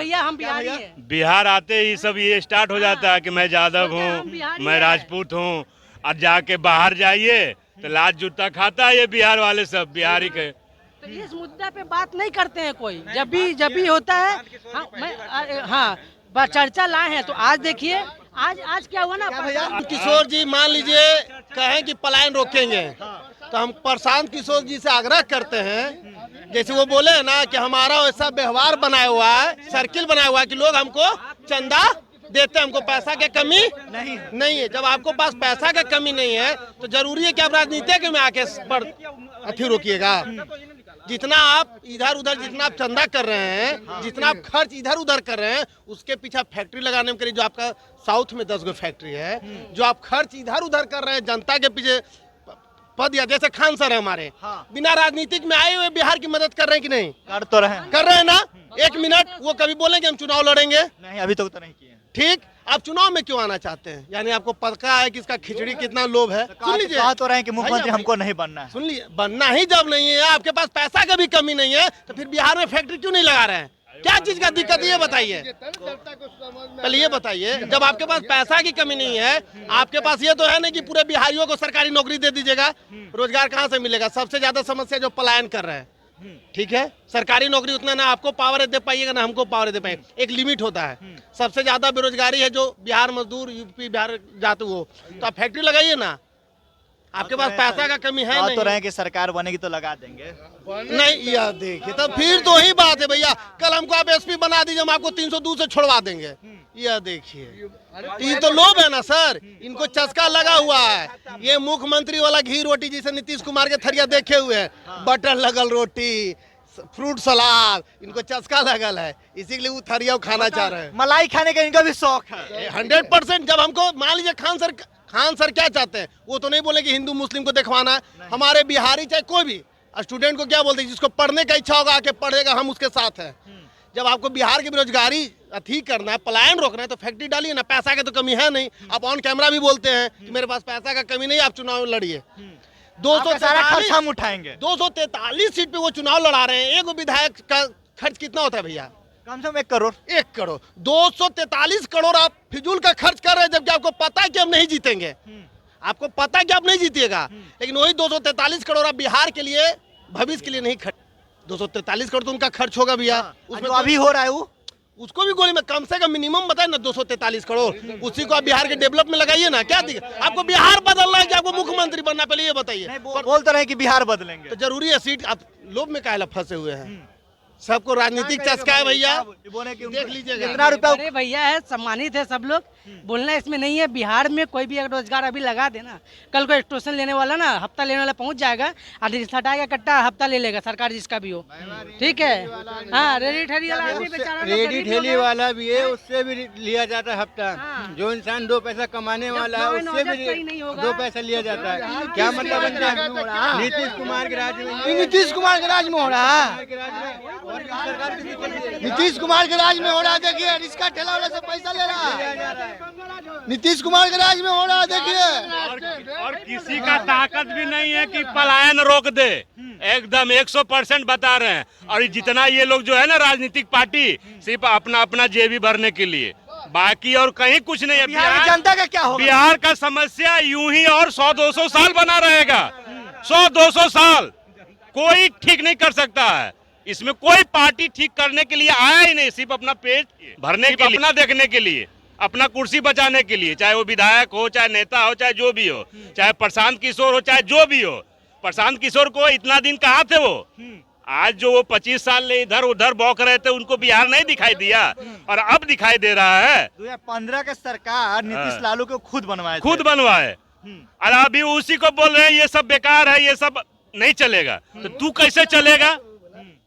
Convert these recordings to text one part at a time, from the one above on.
भैया हम बिहारी हैं। बिहार आते ही सब ये स्टार्ट हो जाता है कि मैं यादव हूँ, मैं राजपूत हूँ, और जाके बाहर जाइए तो लात जूता खाता है ये बिहार वाले सब बिहारी के। तो इस मुद्दा पे बात नहीं करते हैं कोई, जब भी होता है चर्चा लाए हैं। तो आज देखिए आज क्या हुआ ना भैया, किशोर जी मान लीजिए कहें कि पलायन रोकेंगे, तो हम प्रशांत किशोर जी से आग्रह करते हैं, जैसे वो बोले है ना कि हमारा वैसा व्यवहार बनाया हुआ है, सर्किल बनाया हुआ है कि लोग हमको चंदा देते हैं, हमको पैसा की कमी नहीं है। जब आपको पास पैसा की कमी नहीं है तो जरूरी है कि आप राजनीति में आके अथी रोकिएगा। जितना आप इधर उधर जितना आप चंदा कर रहे हैं, जितना आप खर्च इधर उधर कर रहे हैं, उसके पीछे फैक्ट्री लगाने में करिए। जो आपका साउथ में 10 गो फैक्ट्री है, जो आप खर्च इधर उधर कर रहे हैं जनता के पीछे पद, या जैसे खान सर है हमारे, बिना राजनीतिक में आए हुए बिहार की मदद कर रहे हैं कि नहीं? कर रहे हैं ना। 1 मिनट वो कभी बोलेंगे हम चुनाव लड़ेंगे? नहीं, अभी तक तो नहीं किए। ठीक, आप चुनाव में क्यों आना चाहते हैं? यानी आपको पता है कि इसका खिचड़ी कितना लोभ है। सुन लीजिए, कहा तो रहे हैं कि मुख्यमंत्री हमको नहीं बनना है। सुन लीजिए, बनना ही जब नहीं है, आपके पास पैसा का भी कमी नहीं है, तो फिर बिहार में फैक्ट्री क्यों नहीं लगा रहे हैं? क्या चीज का दिक्कत ये बताइए, पहले ये बताइए। जब आपके पास पैसा की कमी नहीं है, आपके पास ये तो है नहीं कि पूरे बिहारियों को सरकारी नौकरी दे दीजिएगा, रोजगार कहाँ से मिलेगा? सबसे ज्यादा समस्या जो पलायन कर रहे हैं, ठीक है, सरकारी नौकरी उतना ना आपको पावर दे पाइएगा ना हमको पावर दे पाएंगे, एक लिमिट होता है। सबसे ज्यादा बेरोजगारी है जो बिहार मजदूर यूपी बिहार जाते हो, तो आप फैक्ट्री लगाइए ना। आपके पास पैसा का कमी है नहीं, तो रहे कि सरकार बनेगी तो लगा देंगे। नहीं, यह देखिए तब फिर तो वही बात है भैया। कल हमको आप एसपी बना दीजिए, हम आपको 302 से छोड़वा देंगे। यह देखिए, ये तो लोभ है ना सर, इनको चस्का लगा हुआ है। ये मुख्यमंत्री वाला घी रोटी जिसे नीतीश कुमार के थरिया देखे हुए हैं, बटर लगल रोटी, फ्रूट सलाद, इनको चस्का लगल है, इसी के लिए वो थरिया खाना चाह रहे हैं। मलाई खाने का इनका भी शौक है 100%। जब हमको मान लीजिए खान सर क्या चाहते हैं, वो तो नहीं बोले कि हिंदू मुस्लिम को दिखवाना है। हमारे बिहारी चाहे कोई भी स्टूडेंट को क्या बोलते हैं, जिसको पढ़ने का इच्छा होगा आके पढ़ेगा, हम उसके साथ हैं। जब आपको बिहार की बेरोजगारी अथी करना है, पलायन रोकना है, तो फैक्ट्री डालिए ना। पैसा की तो कमी है नहीं, आप ऑन कैमरा भी बोलते हैं कि मेरे पास पैसा का कमी नहीं, आप चुनाव लड़िए। 243 सीट पे वो चुनाव लड़ा रहे हैं। एक विधायक का खर्च कितना होता है भैया? कम से कम 1 करोड़। 1 करोड़ 243 करोड़ आप फिजूल का खर्च कर रहे हैं, जबकि आपको पता है कि हम नहीं जीतेंगे। आपको पता है कि आप नहीं जीतिएगा, लेकिन वही 243 करोड़ आप बिहार के लिए भविष्य के लिए नहीं खर्च। 243 करोड़ तो उनका खर्च होगा भैया, उसमें तो अभी हो रहा है वो, उसको भी गोली में कम से कम मिनिमम बताए ना 243 करोड़, उसी को आप बिहार के डेवलप में लगाइए ना। क्या दिक्कत? आपको बिहार बदलना है कि आपको मुख्यमंत्री बनना, पहले ये बताइए। बोलते रहे कि बिहार बदलेंगे, तो जरूरी है सीट। आप लोभ में काहे फंसे हुए हैं? सबको राजनीतिक चस्का है भैया, देख लीजिएगा कितना रुपया। अरे भैया है, सम्मानित है सब लोग, बोलना इसमें नहीं है। बिहार में कोई भी अगर रोजगार अभी लगा देना, कल को स्टेशन लेने वाला ना, हफ्ता लेने वाला पहुंच जाएगा, आधी हटाएगा कट्टा, हफ्ता ले लेगा सरकार जिसका भी हो, ठीक है। हाँ, रेडी ठेली वाला भी है, उससे भी लिया जाता है हफ्ता। जो इंसान 2 पैसा कमाने वाला है उससे भी 2 पैसा लिया जाता है। क्या मतलब नीतीश कुमार के राज में, नीतीश कुमार के राज में हो रहा है, नीतीश कुमार के राज में हो रहा है। देखिए रिक्शा ठेला वाला से पैसा ले रहा है, नीतीश कुमार के राज में हो रहा है। देखिए, और किसी का ताकत भी नहीं है कि पलायन रोक दे, एकदम 100% बता रहे हैं। और जितना ये लोग जो है ना राजनीतिक पार्टी, सिर्फ अपना जेबी भरने के लिए, बाकी और कहीं कुछ नहीं है। बिहार जनता का क्या होगा? बिहार का समस्या यूं ही और 100-200 साल बना रहेगा। 100-200 साल कोई ठीक नहीं कर सकता है। इसमें कोई पार्टी ठीक करने के लिए आया ही नहीं, सिर्फ अपना पेट भरने के लिए, अपना देखने के लिए, अपना कुर्सी बचाने के लिए। चाहे वो विधायक हो, चाहे नेता हो, चाहे जो भी हो, चाहे प्रशांत किशोर हो, चाहे जो भी हो। प्रशांत किशोर को इतना दिन कहाँ थे वो? आज जो वो 25 साल ले इधर उधर बौक रहे थे, उनको बिहार नहीं दिखाई दिया, और अब दिखाई दे रहा है। 2015 का सरकार नीतीश लालू को खुद बनवाए, और अभी उसी को बोल रहे हैं ये सब बेकार है, ये सब नहीं चलेगा। तो तू कैसे चलेगा?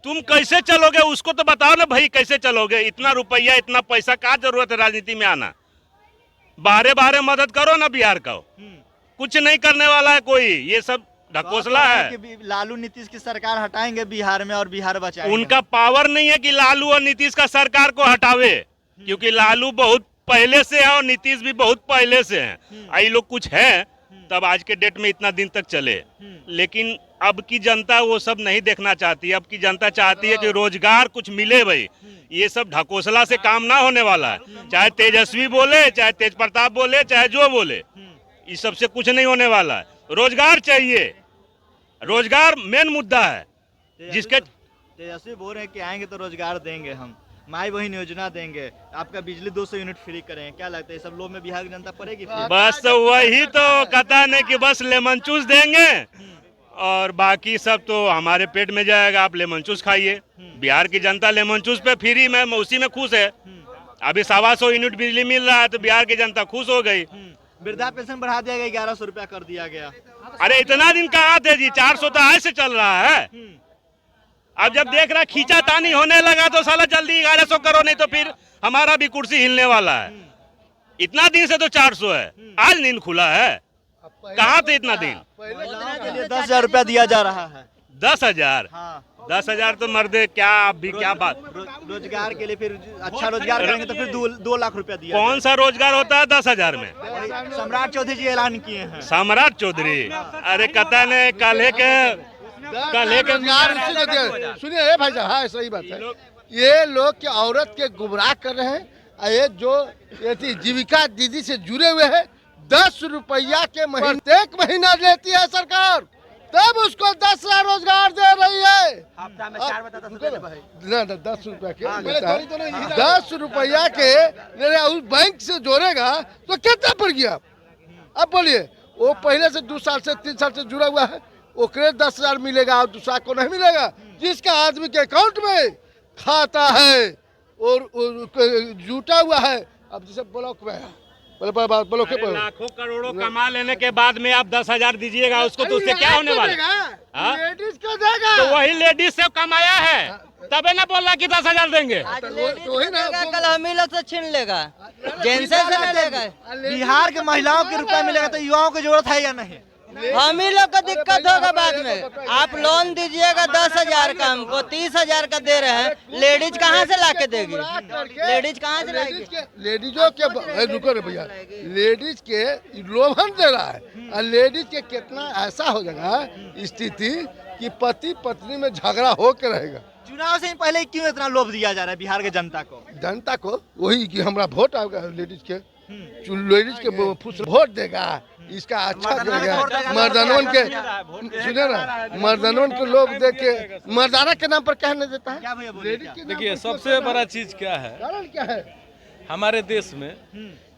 तुम कैसे चलोगे? उसको तो बताओ ना भाई, कैसे चलोगे? इतना रुपया, इतना पैसा, क्या जरूरत है राजनीति में आना? बारे मदद करो ना बिहार का, कुछ नहीं करने वाला है कोई, ये सब ढकोसला है। कि लालू नीतीश की सरकार हटाएंगे बिहार में और बिहार बचाएंगे। उनका पावर नहीं है कि लालू और नीतीश का सरकार को हटावे, क्योंकि लालू बहुत पहले से है और नीतीश भी बहुत पहले से है। ये लोग कुछ है तब आज के डेट में इतना दिन तक चले। लेकिन अब की जनता वो सब नहीं देखना चाहती। अब की जनता चाहती है कि रोजगार कुछ मिले भाई। ये सब ढकोसला से काम ना होने वाला है। चाहे तेजस्वी बोले, चाहे तेज प्रताप बोले, चाहे जो बोले, इस सबसे कुछ नहीं होने वाला है। रोजगार चाहिए, रोजगार मेन मुद्दा है। जिसके तेजस्वी बोल रहे हैं कि आएंगे तो रोजगार देंगे, हम माई बहन योजना देंगे, आपका बिजली 200 यूनिट फ्री करेंगे। क्या लगता है सब लोग में बिहार की जनता पड़ेगी? बस तो वही तो कहता नहीं कि बस लेमन जूस देंगे और बाकी सब तो हमारे पेट में जाएगा। आप लेमन जूस खाइए। बिहार की जनता लेमन जूस पे फ्री में उसी में खुश है। अभी 125 यूनिट बिजली मिल रहा है तो बिहार की जनता खुश हो गई। वृद्धा पेंशन बढ़ा दिया गया, 1100 रुपया कर दिया गया। अरे इतना दिन कहाँ थे जी? 400 तो आज से चल रहा है। अब जब देख रहा खींचा तानी होने लगा तो साला जल्दी 1100 करो, नहीं तो फिर हमारा भी कुर्सी हिलने वाला है। इतना दिन से तो 400 है, आज नींद खुला है। कहाँ थे इतना दिन? महिलाओं के लिए 10,000 रुपया दिया जा रहा है। 10,000? हाँ, 10,000 तो मर्दे क्या आप भी क्या बात। रोजगार के लिए फिर अच्छा रोजगार करेंगे तो फिर 2 लाख रुपया दिया। कौन सा रोजगार होता है 10,000 में? सम्राट चौधरी जी ऐलान किए हैं। सम्राट चौधरी? अरे कता ने कल के सुनिए भाई साहब, हाँ सही बात है। ये लोग के औरत के गुमराह कर रहे हैं। ये जो ये जीविका दीदी से जुड़े हुए हैं, 10 रुपया के प्रत्येक महीना लेती है सरकार, तब उसको 10,000 रोजगार दे रही है। हफ्ता में 4 बता 10 रुपया के 10 रुपया के उस बैंक से जोड़ेगा तो कितना पड़ गया? अब बोलिए, वो पहले से 2 साल से 3 साल से जुड़ा हुआ है, ओकरे 10,000 मिलेगा और दूसरा को नहीं मिलेगा। जिसका आदमी के अकाउंट में खाता है और जुटा हुआ है, अब जैसे ब्लॉक में है, ब्लॉक के लाखों करोड़ों कमा लेने के बाद में आप 10,000 दीजिएगा उसको, तो उससे क्या होने वाला? लेडीज को देगा। तो वही लेडीज से कमाया है, तबे ना बोला कि 10,000 देंगे। कल हम ही लोग से छीन लेगा, जेंट्स से लेगा। बिहार के महिलाओं के रुपया मिलेगा तो युवाओं की जरूरत है या नहीं? हम ही लोग का दिक्कत होगा बाद में। आप लोन दीजिएगा 10,000 का, हमको 30,000 का दे रहे हैं। लेडीज कहाँ से लाके देगी? लेडीज कहाँ से लाएगी? लेडीजों के रुको रे भैया, लेडीज के लोभन दे रहा है। और लेडीज के कितना ऐसा हो जाएगा स्थिति कि पति पत्नी में झगड़ा हो के रहेगा। चुनाव से पहले क्यों इतना लोभ दिया जा रहा है बिहार के जनता को? जनता को वही कि हमारा वोट आएगा, लेडीज के वोट देगा, इसका अच्छा देगा। मर्दानवन के सुनिए ना, मर्दानवन के लोग देख के मर्दाना के नाम पर कहने देता है। क्या भैया बोलिए, क्या? देखिए सबसे बड़ा चीज क्या है कारण क्या है हमारे देश में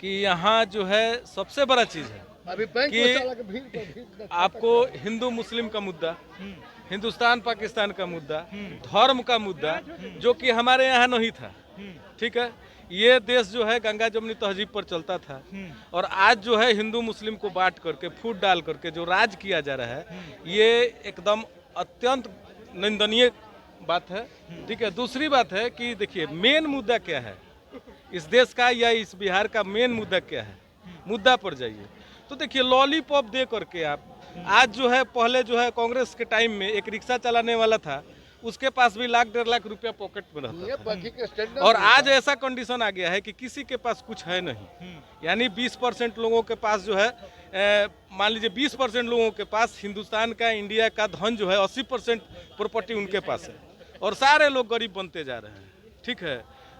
कि यहाँ जो है सबसे बड़ा चीज है अभी बैंक कि में चला के भीड़ आपको हिंदू मुस्लिम का मुद्दा, हिंदुस्तान पाकिस्तान का मुद्दा, धर्म का मुद्दा, जो कि हमारे यहाँ नहीं था। ठीक है, ये देश जो है गंगा जमुनी तहजीब पर चलता था और आज जो है हिंदू मुस्लिम को बांट करके फूट डाल करके जो राज किया जा रहा है, ये एकदम अत्यंत निंदनीय बात है। ठीक है, दूसरी बात है कि देखिए मेन मुद्दा क्या है इस देश का या इस बिहार का? मेन मुद्दा क्या है? मुद्दा पर जाइए तो देखिए लॉलीपॉप दे करके आप आज जो है, पहले जो है कांग्रेस के टाइम में एक रिक्शा चलाने वाला था, उसके पास भी 1.5 लाख रुपया पॉकेट में रहता था। और आज ऐसा कंडीशन आ गया है कि किसी के पास कुछ है नहीं। यानी 20% लोगों के पास जो है, मान लीजिए 20% लोगों के पास हिंदुस्तान का, इंडिया का धन जो है 80% प्रॉपर्टी उनके पास है और सारे लोग गरीब बनते जा रहे हैं। ठीक है,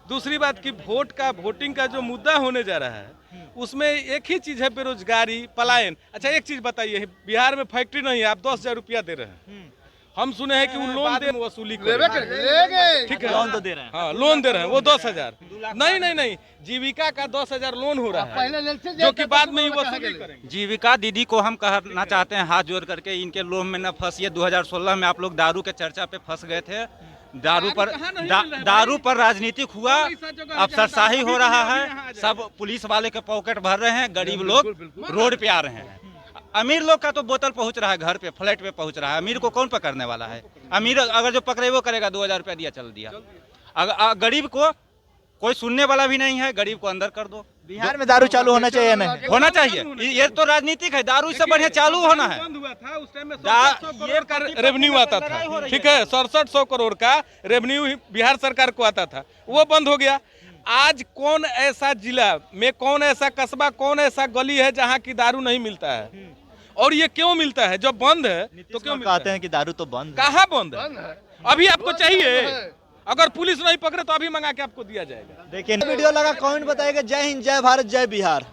दूसरी बात कि वोटिंग का जो मुद्दा होने जा रहा है उसमें एक ही चीज है, बेरोजगारी, पलायन। अच्छा एक चीज बताइए, बिहार में फैक्ट्री नहीं है, आप 10,000 रुपया दे रहे हैं। हम सुने हैं कि वो लोन दे वसूली ठीक है, लोन तो दे रहे हैं। हाँ लोन दे रहे हैं, वो 10,000 नहीं, जीविका का 10,000 लोन हो रहा है जो कि बाद में ही वसूली करेंगे। जीविका दीदी को हम कहना चाहते हैं हाथ जोड़ करके, इनके लोभ में न फंसिए। 2016 में आप लोग दारू के चर्चा पे फंस गए थे। दारू पर राजनीतिक हुआ, अफसरशाही हो रहा है, सब पुलिस वाले के पॉकेट भर रहे हैं, गरीब लोग रोड पे आ रहे हैं। अमीर लोग का तो बोतल पहुंच रहा है घर पे, फ्लैट पे पहुंच रहा है। अमीर को कौन पकड़ने वाला है? अमीर अगर जो पकड़े वो करेगा, 2,000 रुपया दिया चल दिया। अगर गरीब को कोई सुनने वाला भी नहीं है, गरीब को अंदर कर दो। बिहार में दारू चालू होना चाहिए नहीं? होना चाहिए, ये तो राजनीतिक है। दारू इससे बढ़िया चालू होना है। बंद हुआ था उस टाइम में 6700 करोड़ का रेवेन्यू आता था। ठीक है, 6700 करोड़ का रेवेन्यू बिहार सरकार को आता था, वो बंद हो गया। आज कौन ऐसा जिला में, कौन ऐसा कस्बा, कौन ऐसा गली है जहाँ की दारू नहीं मिलता है? और ये क्यों मिलता है? जब बंद है तो क्यों मिलता कहते हैं कि दारू तो बंद है। कहाँ बंद है? अभी आपको चाहिए? अगर पुलिस नहीं पकड़े तो अभी मंगा के आपको दिया जाएगा। देखिए वीडियो लगा, कमेंट बताइएगा। जय हिंद, जय भारत, जय बिहार।